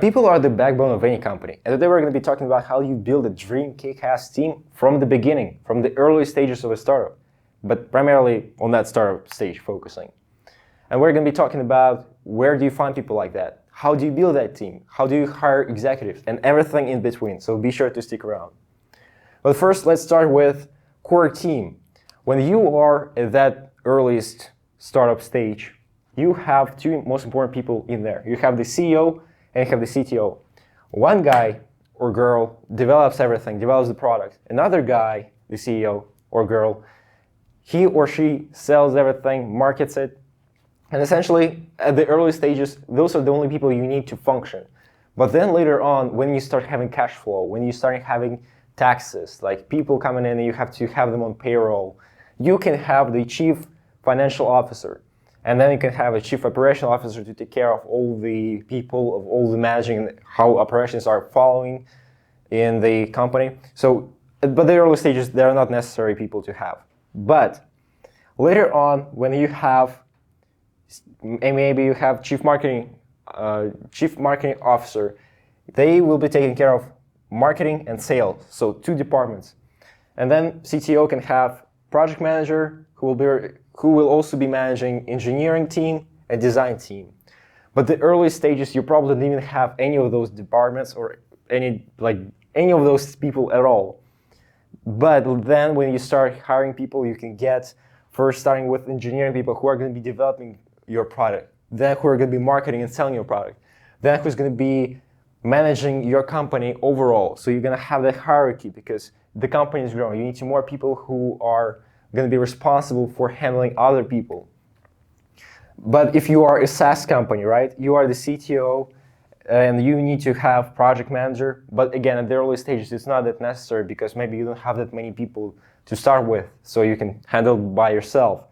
People are the backbone of any company, and today we're going to be talking about how you build a dream KICKASS team from the beginning, from the early stages of a startup, but primarily on that startup stage focusing. And we're going to be talking about where do you find people like that, how do you build that team, how do you hire executives, and everything in between, so be sure to stick around. But first, let's start with core team. When you are at that earliest startup stage, you have two most important people in there. You have the CEO and you have the CTO. One guy or girl develops everything, develops the product. Another guy, the CEO or girl, he or she sells everything, markets it. And essentially, at the early stages, those are the only people you need to function. But then later on, when you start having cash flow, when you start having taxes, like people coming in and you have to have them on payroll, you can have the chief financial officer. And then you can have a chief operational officer to take care of all the people, of all the managing, how operations are following in the company. So, but the early stages, they're not necessary people to have. But later on, when you have, maybe you have chief marketing officer, they will be taking care of marketing and sales, so two departments. And then CTO can have project manager who will also be managing engineering team and design team. But the early stages, you probably didn't even have any of those departments or any of those people at all. But then when you start hiring people, you can get first starting with engineering people who are going to be developing your product, then who are going to be marketing and selling your product, then who's going to be managing your company overall. So you're going to have that hierarchy because the company is growing. You need more people who are going to be responsible for handling other people. But if you are a SaaS company, right, you are the CTO and you need to have project manager. But again, at the early stages, it's not that necessary because maybe you don't have that many people to start with, so you can handle it by yourself.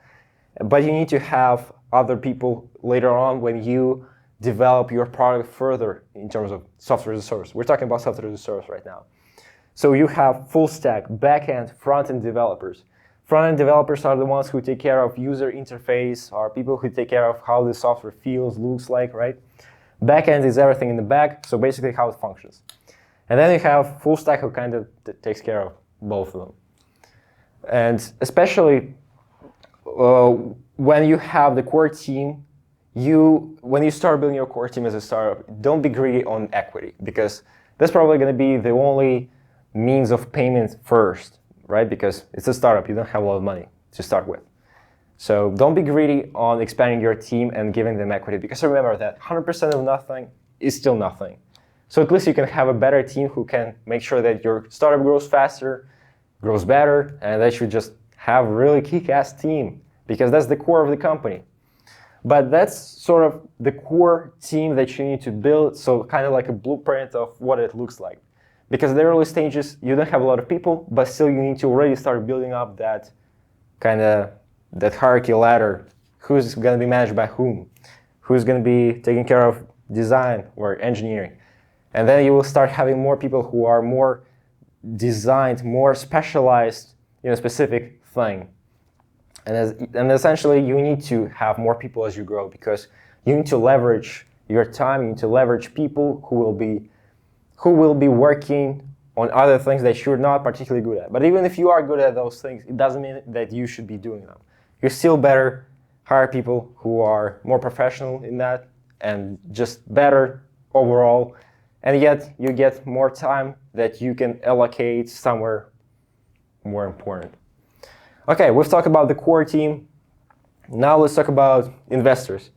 But you need to have other people later on when you develop your product further in terms of software as a service. We're talking about software as a service right now. So you have full stack, back-end, front-end developers. Front-end developers are the ones who take care of user interface, are people who take care of how the software feels, looks like, right? Back-end is everything in the back, so basically how it functions. And then you have full stack who kind of takes care of both of them. And especially when you have the core team, when you start building your core team as a startup, don't be greedy on equity because that's probably going to be the only means of payment first, right? Because it's a startup, you don't have a lot of money to start with. So don't be greedy on expanding your team and giving them equity because remember that 100% of nothing is still nothing. So at least you can have a better team who can make sure that your startup grows faster, grows better, and that you just have a really kick-ass team because that's the core of the company. But that's sort of the core team that you need to build, so kind of like a blueprint of what it looks like. Because in the early stages, you don't have a lot of people, but still you need to already start building up that that hierarchy ladder. Who's going to be managed by whom? Who's going to be taking care of design or engineering? And then you will start having more people who are more designed, more specialized in a specific thing. And essentially, you need to have more people as you grow because you need to leverage your time, you need to leverage people who will be working on other things that you're not particularly good at. But even if you are good at those things, it doesn't mean that you should be doing them. You're still better hire people who are more professional in that and just better overall. And yet you get more time that you can allocate somewhere more important. Okay, we've talked about the core team. Now let's talk about investors.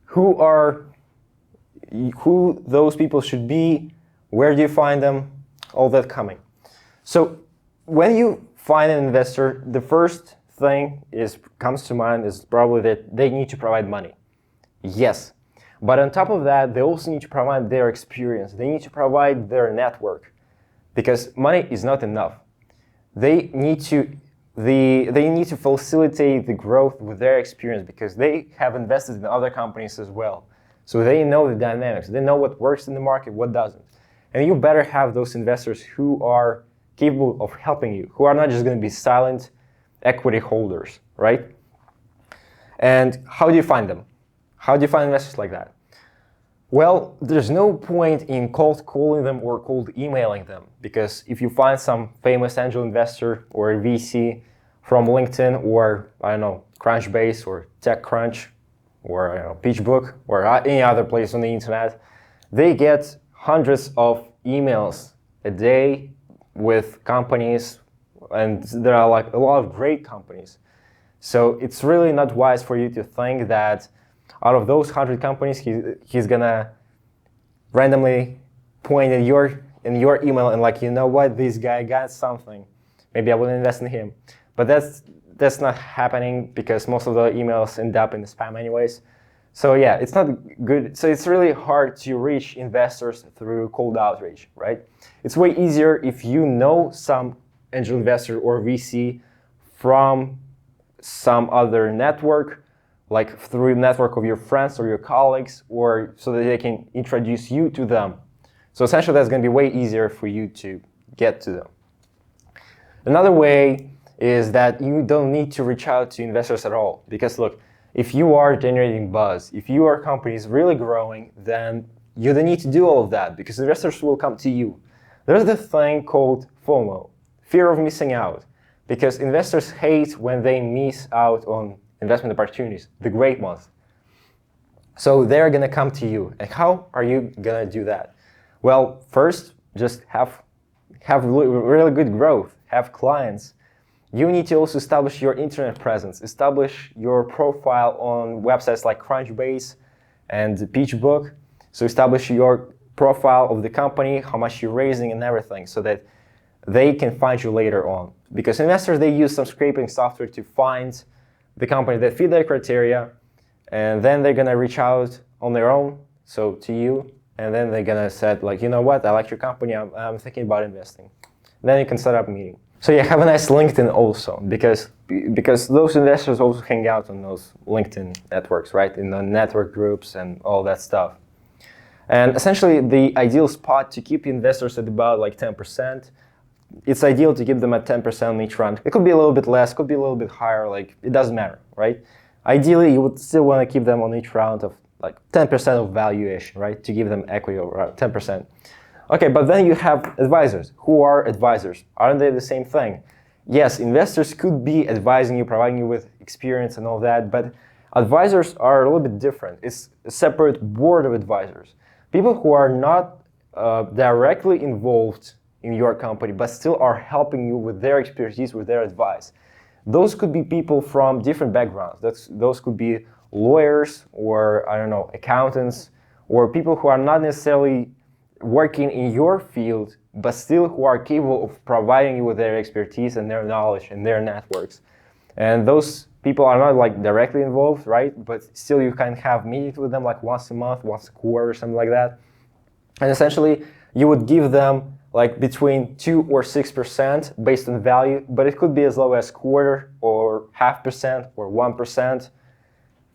Who those people should be, where do you find them, all that coming. So when you find an investor, the first thing comes to mind is probably that they need to provide money. Yes, but on top of that, they also need to provide their experience. They need to provide their network because money is not enough. They need to facilitate the growth with their experience because they have invested in other companies as well. So they know the dynamics. They know what works in the market, what doesn't. And you better have those investors who are capable of helping you, who are not just going to be silent equity holders, right? And how do you find them? How do you find investors like that? Well, there's no point in cold calling them or cold emailing them, because if you find some famous angel investor or a VC from LinkedIn or, I don't know, Crunchbase or TechCrunch or, I don't know, PitchBook or any other place on the internet, they get hundreds of emails a day with companies, and there are like a lot of great companies. So it's really not wise for you to think that out of those 100 companies, he's gonna randomly point in your email and like, you know what, this guy got something. Maybe I will invest in him. But that's not happening because most of the emails end up in the spam anyways. So yeah, it's not good. So it's really hard to reach investors through cold outreach, right? It's way easier if you know some angel investor or VC from some other network, like through the network of your friends or your colleagues, or so that they can introduce you to them. So essentially that's going to be way easier for you to get to them. Another way is that you don't need to reach out to investors at all. Because look, if you are generating buzz, if your company is really growing, then you don't need to do all of that because investors will come to you. There's the thing called FOMO, fear of missing out, because investors hate when they miss out on investment opportunities, the great ones. So they're gonna come to you. And how are you gonna do that? Well, first, just have really good growth, have clients. You need to also establish your internet presence, establish your profile on websites like Crunchbase and PitchBook. So establish your profile of the company, how much you're raising and everything, so that they can find you later on. Because investors, they use some scraping software to find the company that fit their criteria, and then they're gonna reach out on their own, so to you, and then they're gonna say like, you know what, I like your company, I'm thinking about investing. Then you can set up a meeting. So yeah, have a nice LinkedIn also, because those investors also hang out on those LinkedIn networks, right? In the network groups and all that stuff. And essentially the ideal spot to keep investors at about like 10%. It's ideal to keep them at 10% on each round. It could be a little bit less, could be a little bit higher, like it doesn't matter, right? Ideally, you would still want to keep them on each round of like 10% of valuation, right? To give them equity of around 10%. Okay, but then you have advisors. Who are advisors? Aren't they the same thing? Yes, investors could be advising you, providing you with experience and all that, but advisors are a little bit different. It's a separate board of advisors. People who are not directly involved in your company, but still are helping you with their expertise, with their advice. Those could be people from different backgrounds. Those could be lawyers or, I don't know, accountants, or people who are not necessarily working in your field, but still who are capable of providing you with their expertise and their knowledge and their networks. And those people are not like directly involved, right? But still you can have meetings with them like once a month, once a quarter, something like that. And essentially you would give them like between 2 or 6% based on value, but it could be as low as quarter or 0.5% or 1%.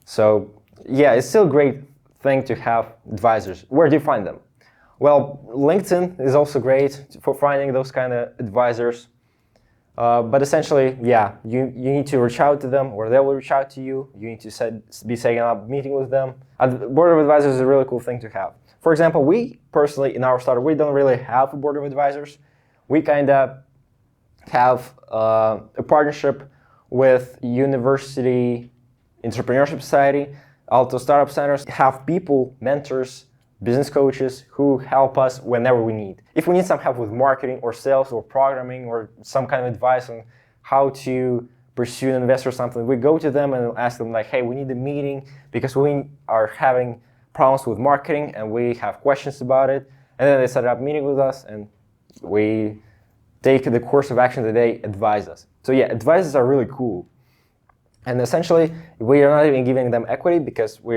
So yeah, it's still a great thing to have advisors. Where do you find them? Well, LinkedIn is also great for finding those kind of advisors. But essentially, yeah, you need to reach out to them or they will reach out to you. You need to be setting up a meeting with them. A board of advisors is a really cool thing to have. For example, we personally, in our startup, we don't really have a board of advisors. We kind of have a partnership with University Entrepreneurship Society, Alto Startup Centers, have people, mentors, business coaches who help us whenever we need. If we need some help with marketing or sales or programming or some kind of advice on how to pursue an investor or something, we go to them and ask them like, hey, we need a meeting because we are having problems with marketing and we have questions about it. And then they set up a meeting with us and we take the course of action that they advise us. So yeah, advisors are really cool. And essentially, we are not even giving them equity because we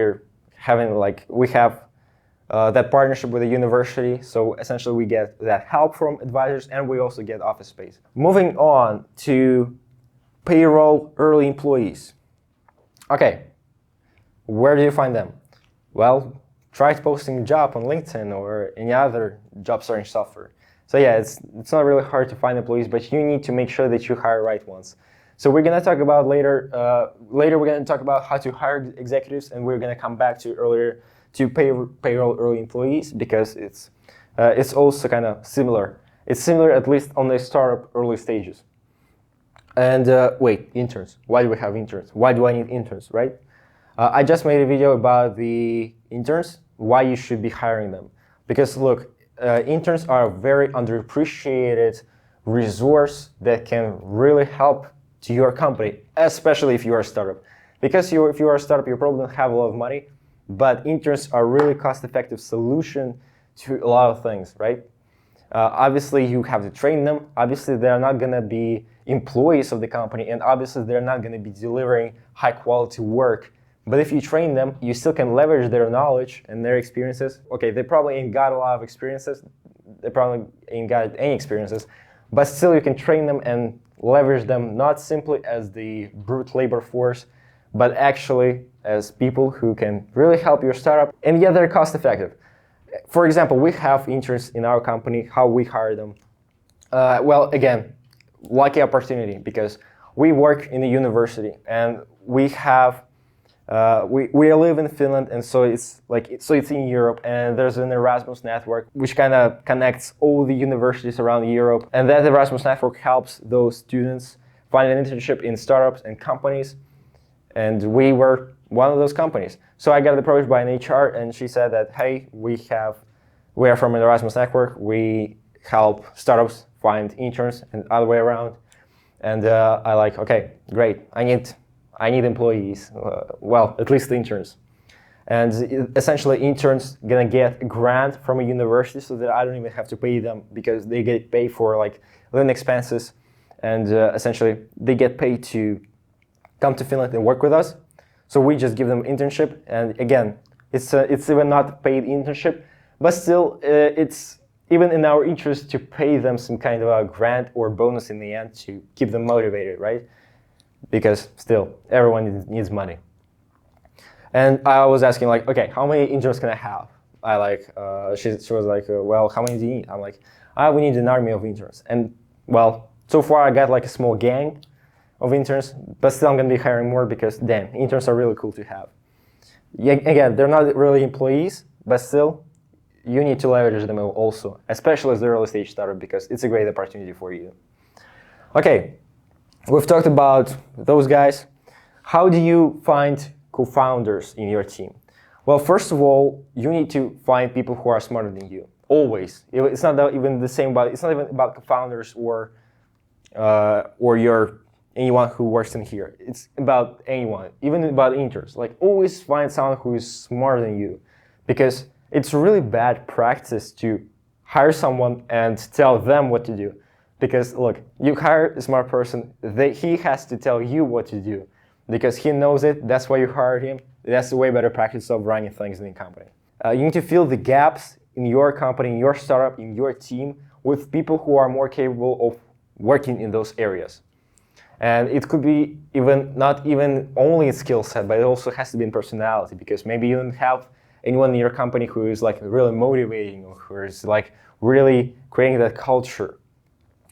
have that partnership with the university. So essentially we get that help from advisors and we also get office space. Moving on to payroll early employees. Okay, where do you find them? Well, try posting a job on LinkedIn or any other job search software. So yeah, it's not really hard to find employees, but you need to make sure that you hire right ones. So we're going to talk about later we're going to talk about how to hire executives, and we're going to come back to earlier to payroll early employees because it's also kind of similar. It's similar at least on the startup early stages. And wait, interns. Why do we have interns? Why do I need interns, right? I just made a video about the interns, why you should be hiring them. Because look, interns are a very underappreciated resource that can really help to your company, especially if you are a startup. Because if you are a startup, you probably don't have a lot of money, but interns are a really cost-effective solution to a lot of things, right? Obviously, you have to train them. Obviously, they're not going to be employees of the company, and obviously, they're not going to be delivering high-quality work. But if you train them, you still can leverage their knowledge and their experiences. Okay, they probably ain't got a lot of experiences. They probably ain't got any experiences. But still, you can train them and leverage them not simply as the brute labor force, but actually as people who can really help your startup. And yet, they're cost-effective. For example, we have interns in our company, how we hire them. Well, again, lucky opportunity because we work in a university and we have, we live in Finland, and so it's in Europe, and there's an Erasmus network which kind of connects all the universities around Europe, and that Erasmus network helps those students find an internship in startups and companies, and we were one of those companies. So I got approached by an HR, and she said that, hey, we are from an Erasmus network. We help startups find interns and other way around. And I like, okay, great. I need employees. Well, at least interns. And essentially, interns gonna get a grant from a university so that I don't even have to pay them because they get paid for like living expenses, and essentially they get paid to come to Finland and work with us. So we just give them internship, and again, it's even not a paid internship, but still, it's even in our interest to pay them some kind of a grant or bonus in the end to keep them motivated, right? Because still, everyone needs money. And I was asking like, okay, how many interns can I have? She was like, well, how many do you need? I'm like, we need an army of interns. And well, so far I got like a small gang of interns, but still I'm going to be hiring more because, damn, interns are really cool to have. Yeah, again, they're not really employees, but still, you need to leverage them also, especially as the early stage startup, because it's a great opportunity for you. Okay, we've talked about those guys. How do you find co-founders in your team? Well, first of all, you need to find people who are smarter than you, always. It's not even the same about, it's not even about co-founders or anyone who works in here. It's about anyone, even about interns. Like, always find someone who is smarter than you, because it's really bad practice to hire someone and tell them what to do. Because look, you hire a smart person, he has to tell you what to do, because he knows it. That's why you hired him. That's a way better practice of running things in the company. You need to fill the gaps in your company, in your startup, in your team with people who are more capable of working in those areas. And it could be not even only in skill set, but it also has to be in personality, because maybe you don't have anyone in your company who is like really motivating or who is like really creating that culture.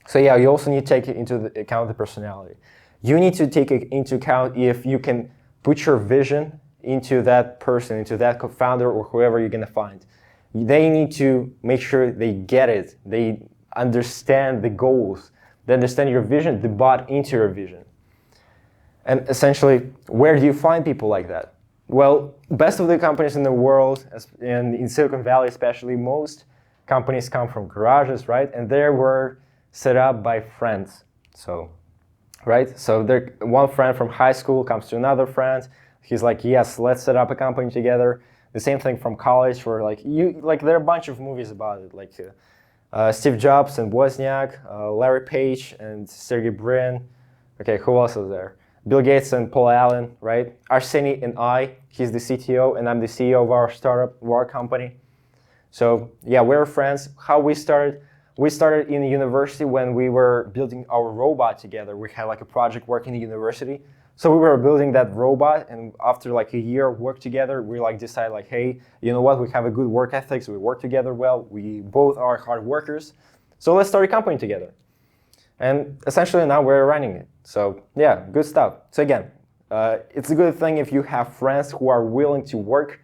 So yeah, you also need to take into account the personality. You need to take into account if you can put your vision into that person, into that co-founder or whoever you're gonna find. They need to make sure they get it. They understand the goals. They understand your vision, they bought into your vision. And essentially, where do you find people like that? Well, best of the companies in the world, and in Silicon Valley especially, most companies come from garages, right? And they were set up by friends. So, right? So one friend from high school comes to another friend. He's like, yes, let's set up a company together. The same thing from college, where there are a bunch of movies about it, like Steve Jobs and Wozniak, Larry Page and Sergey Brin. Okay, who else is there? Bill Gates and Paul Allen, right? Arseny and he's the CTO, and I'm the CEO of our startup, of our company. So yeah, we're friends. How we started in university when we were building our robot together. We had like a project working in the university. So we were building that robot, and after like a year of work together, we decided like, hey, you know what? We have a good work ethic, so we work together well. We both are hard workers. So let's start a company together. And essentially now we're running it. So yeah, good stuff. So again, it's a good thing if you have friends who are willing to work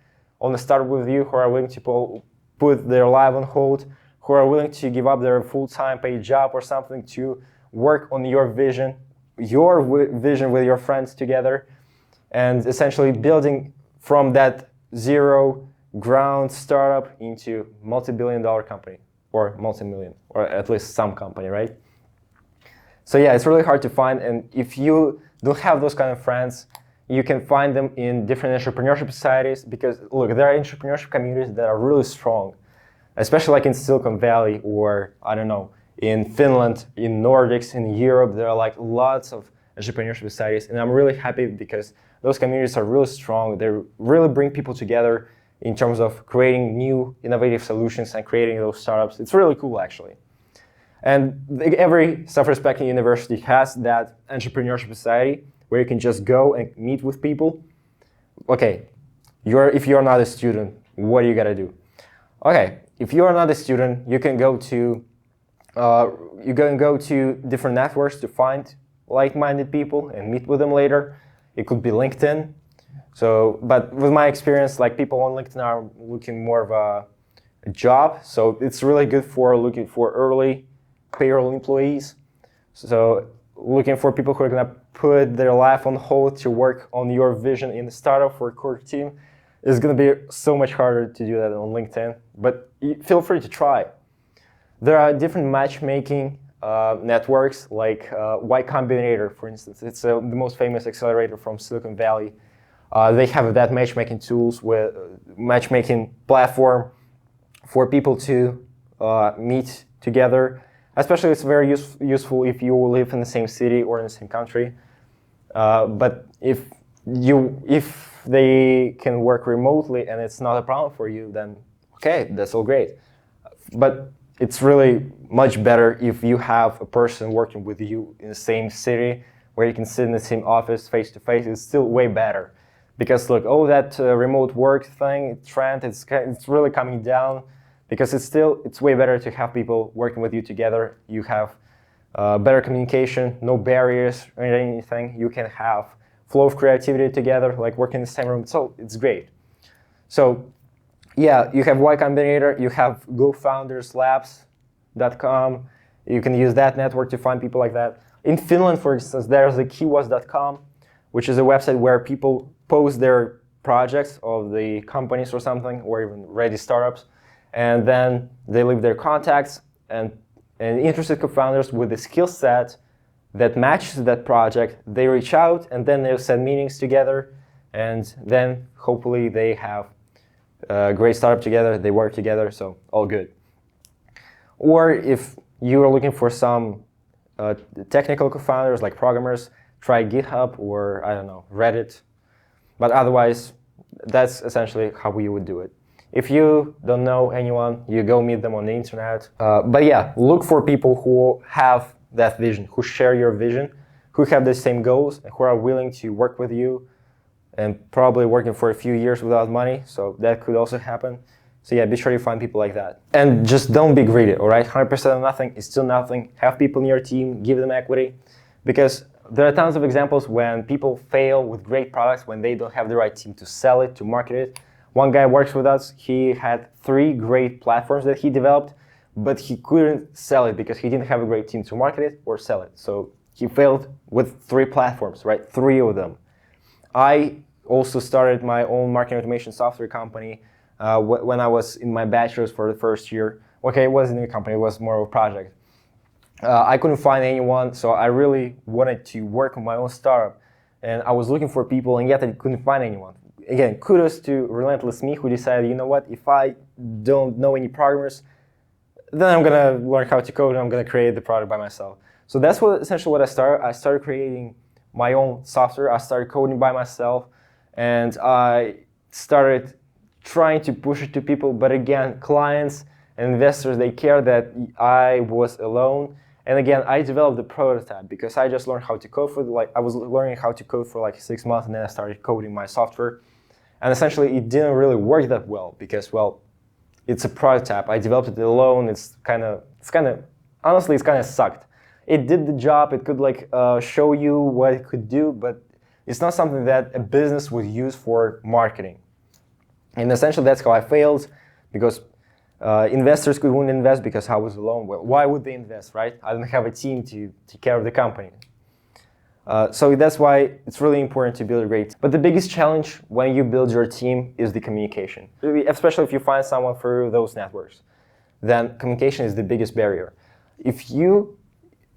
on the startup with you, who are willing to put their life on hold, who are willing to give up their full-time paid job or something to work on your vision with your friends together, and essentially building from that zero ground startup into multi-billion-dollar company, or multi-million, or at least some company, right? So yeah, it's really hard to find, and if you don't have those kind of friends, you can find them in different entrepreneurship societies, because look, there are entrepreneurship communities that are really strong, especially like in Silicon Valley, or I don't know, in Finland, in Nordics, in Europe. There are like lots of entrepreneurship societies, and I'm really happy because those communities are really strong. They really bring people together in terms of creating new innovative solutions and creating those startups. It's really cool, actually. And every self-respecting university has that entrepreneurship society where you can just go and meet with people. Okay, if you're not a student, what do you gotta do? Okay, if you're not a student, you can go to different networks to find like-minded people and meet with them later. It could be LinkedIn. So, but with my experience, like people on LinkedIn are looking more of a job. So it's really good for looking for early payroll employees. So looking for people who are gonna put their life on hold to work on your vision in the startup for a core team is gonna be so much harder to do that on LinkedIn, but feel free to try. There are different matchmaking networks like Y Combinator, for instance. It's the most famous accelerator from Silicon Valley. They have that matchmaking tools with matchmaking platform for people to meet together. Especially, it's very useful if you live in the same city or in the same country. But if they can work remotely and it's not a problem for you, then okay, that's all great. But it's really much better if you have a person working with you in the same city where you can sit in the same office face to face. It's still way better. Because look, that remote work trend, it's really coming down, because it's way better to have people working with you together. You have better communication, no barriers or anything. You can have flow of creativity together, like working in the same room. So it's great. So yeah, you have Y Combinator, you have GoFoundersLabs.com. You can use that network to find people like that. In Finland, for instance, there's the KICKASS.com, which is a website where people post their projects of the companies or something, or even ready startups, and then they leave their contacts, and interested co-founders with the skill set that matches that project, they reach out, and then they'll set meetings together, and then hopefully they have a great startup together, they work together, so all good. Or if you are looking for some technical co-founders, like programmers, try GitHub or, I don't know, Reddit. But otherwise, that's essentially how you would do it. If you don't know anyone, you go meet them on the internet. But yeah, look for people who have that vision, who share your vision, who have the same goals, and who are willing to work with you, and probably working for a few years without money. So that could also happen. So yeah, be sure you find people like that. And just don't be greedy, all right? 100% of nothing is still nothing. Have people in your team, give them equity. Because there are tons of examples when people fail with great products when they don't have the right team to sell it, to market it. One guy works with us, he had 3 great platforms that he developed, but he couldn't sell it because he didn't have a great team to market it or sell it. So he failed with 3 platforms, right? 3 of them. I also started my own marketing automation software company when I was in my bachelor's for the first year. Okay, it wasn't a company, it was more of a project. I couldn't find anyone, so I really wanted to work on my own startup. And I was looking for people, and yet I couldn't find anyone. Again, kudos to relentless me, who decided, you know what, if I don't know any programmers, then I'm gonna learn how to code and I'm gonna create the product by myself. So that's essentially what I started. I started creating my own software. I started coding by myself, and I started trying to push it to people. But again, clients and investors, they care that I was alone. And again, I developed the prototype because I just learned how to code I was learning how to code for like 6 months, and then I started coding my software. And essentially, it didn't really work that well because, well, it's a prototype. I developed it alone. Honestly, it's kind of sucked. It did the job. It could show you what it could do, but it's not something that a business would use for marketing. And essentially that's how I failed, because investors couldn't invest because I was alone. Well, why would they invest, right? I didn't have a team to take care of the company. So that's why it's really important to build a great team. But the biggest challenge when you build your team is the communication. Especially if you find someone through those networks, then communication is the biggest barrier. If you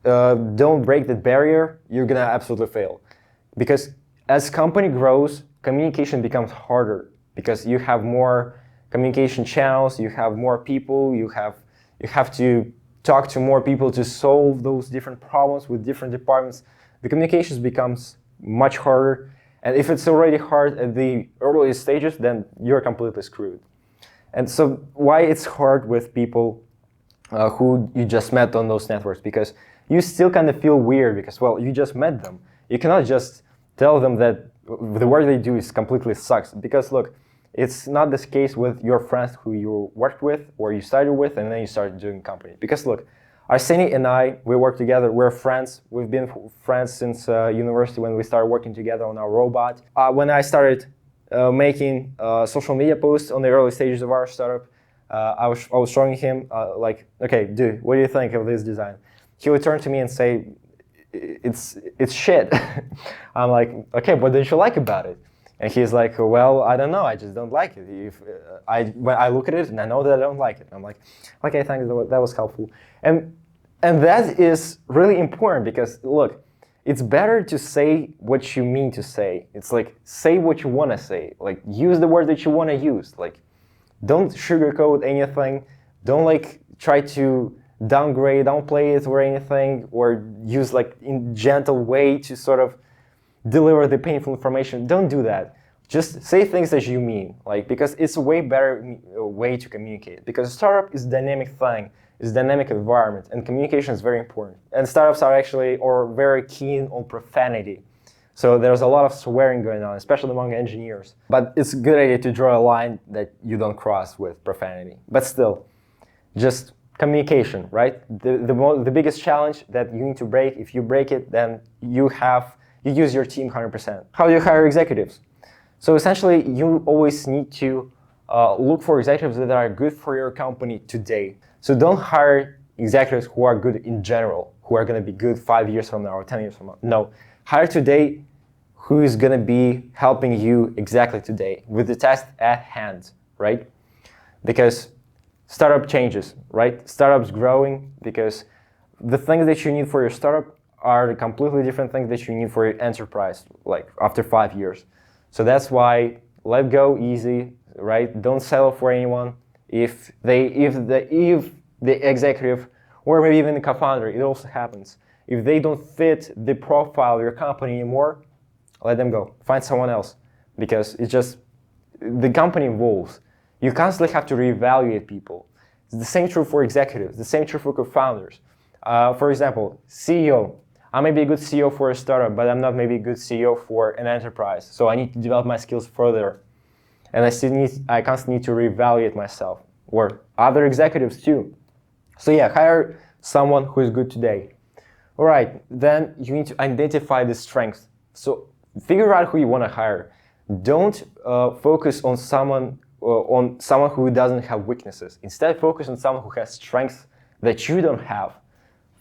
don't break that barrier, you're gonna absolutely fail. Because as company grows, communication becomes harder because you have more communication channels, you have more people, you have to talk to more people to solve those different problems with different departments. The communications becomes much harder, and if it's already hard at the earliest stages, then you're completely screwed. And so why it's hard with people who you just met on those networks? Because you still kind of feel weird because, well, you just met them. You cannot just tell them that the work they do is completely sucks. Because look, it's not this case with your friends who you worked with or you started with and then you started doing company. Because look, Arseny and I, we work together, we're friends. We've been friends since university when we started working together on our robot. When I started making social media posts on the early stages of our startup, I was showing him like, okay, dude, what do you think of this design? He would turn to me and say, it's shit. I'm like, okay, what did you like about it? And he's like, well, I don't know, I just don't like it. When I look at it and I know that I don't like it, I'm like, okay, thanks, that was helpful. And that is really important because, look, it's better to say what you mean to say. It's like, say what you want to say. Like, use the word that you want to use. Like, don't sugarcoat anything. Don't, like, try to downgrade, downplay it or anything, or use, like, in gentle way to sort of deliver the painful information. Don't do that. Just say things that you mean, like, because it's a way better way to communicate. Because a startup is a dynamic thing, it's a dynamic environment, and communication is very important. And startups are actually very keen on profanity. So there's a lot of swearing going on, especially among engineers. But it's a good idea to draw a line that you don't cross with profanity. But still, just communication, right? The biggest challenge that you need to break, if you break it, then you use your team 100%. How do you hire executives? So essentially, you always need to look for executives that are good for your company today. So don't hire executives who are good in general, who are going to be good 5 years from now or 10 years from now. No, hire today who is going to be helping you exactly today with the task at hand, right? Because startup changes, right? Startup's growing because the things that you need for your startup are the completely different things that you need for your enterprise, like after 5 years. So that's why let go easy, right? Don't settle for anyone. If the executive or maybe even the co-founder, it also happens. If they don't fit the profile of your company anymore, let them go. Find someone else, because it's just the company evolves. You constantly have to reevaluate people. It's the same true for executives. The same true for co-founders. For example, CEO. I may be a good CEO for a startup, but I'm not maybe a good CEO for an enterprise. So I need to develop my skills further. And I constantly need to reevaluate myself, or other executives too. So yeah, hire someone who is good today. All right, then you need to identify the strengths. So figure out who you want to hire. Don't focus on someone who doesn't have weaknesses. Instead, focus on someone who has strengths that you don't have.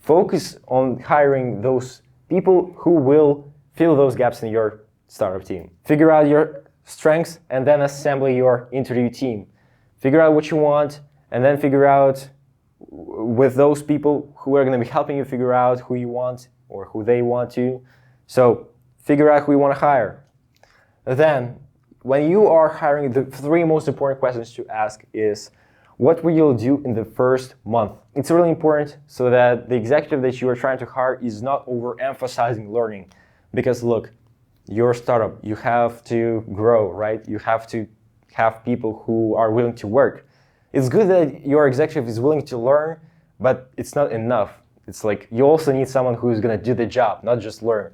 Focus on hiring those people who will fill those gaps in your startup team. Figure out your strengths and then assemble your interview team. Figure out what you want and then figure out with those people who are going to be helping you figure out who you want or who they want to. So figure out who you want to hire. Then, when you are hiring, the 3 most important questions to ask is, what will you do in the first month? It's really important so that the executive that you are trying to hire is not overemphasizing learning. Because look, you're a startup, you have to grow, right? You have to have people who are willing to work. It's good that your executive is willing to learn, but it's not enough. It's like you also need someone who's going to do the job, not just learn.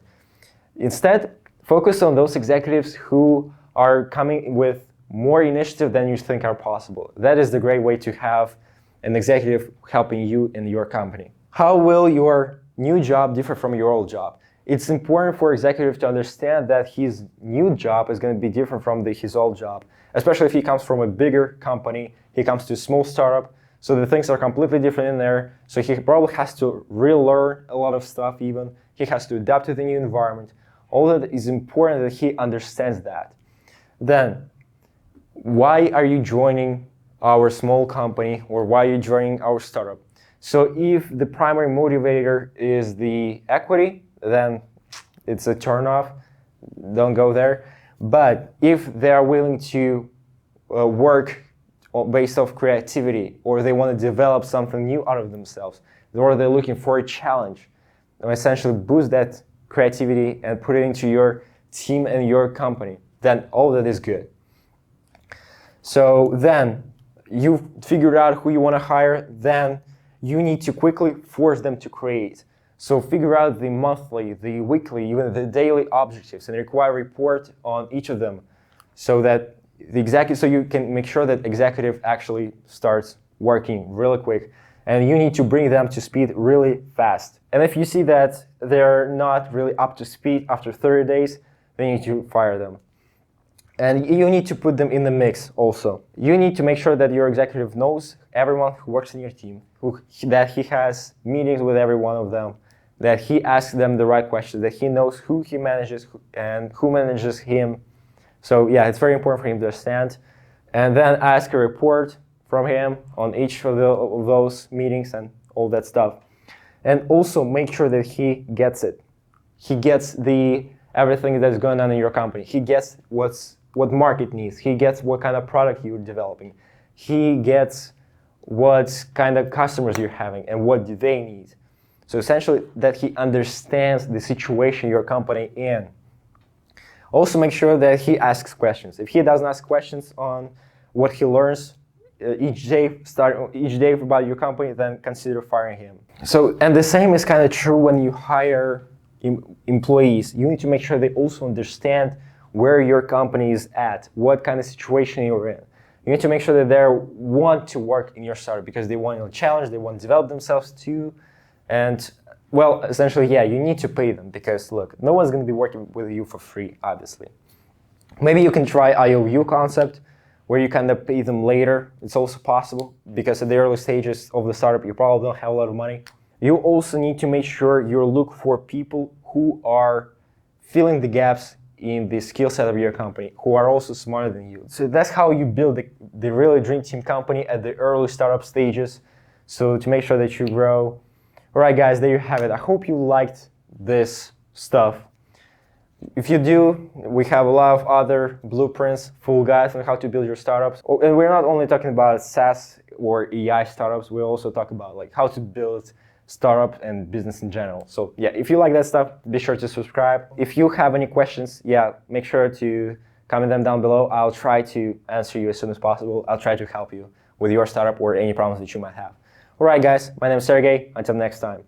Instead, focus on those executives who are coming with more initiative than you think are possible. That is the great way to have an executive helping you in your company. How will your new job differ from your old job? it's important for executive to understand that his new job is going to be different from his old job, especially if he comes from a bigger company, he comes to a small startup, so the things are completely different in there. So he probably has to relearn a lot of stuff even. He has to adapt to the new environment. All that is important that he understands that. Then, why are you joining our small company, or why are you joining our startup? So if the primary motivator is the equity, then it's a turnoff, don't go there. But if they are willing to work based off creativity, or they want to develop something new out of themselves, or they're looking for a challenge, and essentially boost that creativity and put it into your team and your company, then all that is good. So then you've figured out who you want to hire, then you need to quickly force them to create. So figure out the monthly, the weekly, even the daily objectives, and require a report on each of them, so that so you can make sure that executive actually starts working really quick. And you need to bring them to speed really fast. And if you see that they're not really up to speed after 30 days, then you need to fire them. And you need to put them in the mix also. You need to make sure that your executive knows everyone who works in your team, that he has meetings with every one of them, that he asks them the right questions, that he knows who he manages and who manages him. So yeah, it's very important for him to understand. And then ask a report from him on each of those meetings and all that stuff. And also make sure that he gets it. He gets everything that's going on in your company. He gets what market needs. He gets what kind of product you're developing. He gets what kind of customers you're having and what do they need. So essentially that he understands the situation your company in. Also make sure that he asks questions. If he doesn't ask questions on what he learns each day about your company, then consider firing him. So, and the same is kind of true when you hire employees. You need to make sure they also understand where your company is at, what kind of situation you're in. You need to make sure that they want to work in your startup because they want to challenge, they want to develop themselves too. And well, essentially, yeah, you need to pay them because look, no one's going to be working with you for free, obviously. Maybe you can try IOU concept where you kind of pay them later. It's also possible because at the early stages of the startup, you probably don't have a lot of money. You also need to make sure you look for people who are filling the gaps in the skill set of your company, who are also smarter than you. So that's how you build the really dream team company at the early startup stages. So to make sure that you grow. All right, guys, there you have it. I hope you liked this stuff. If you do, we have a lot of other blueprints, full guides on how to build your startups. And we're not only talking about SaaS or AI startups, we also talk about like how to build startup and business in general. So yeah, if you like that stuff, be sure to subscribe. If you have any questions, yeah, make sure to comment them down below. I'll try to answer you as soon as possible. I'll try to help you with your startup or any problems that you might have. All right, guys, my name is Sergey. Until next time.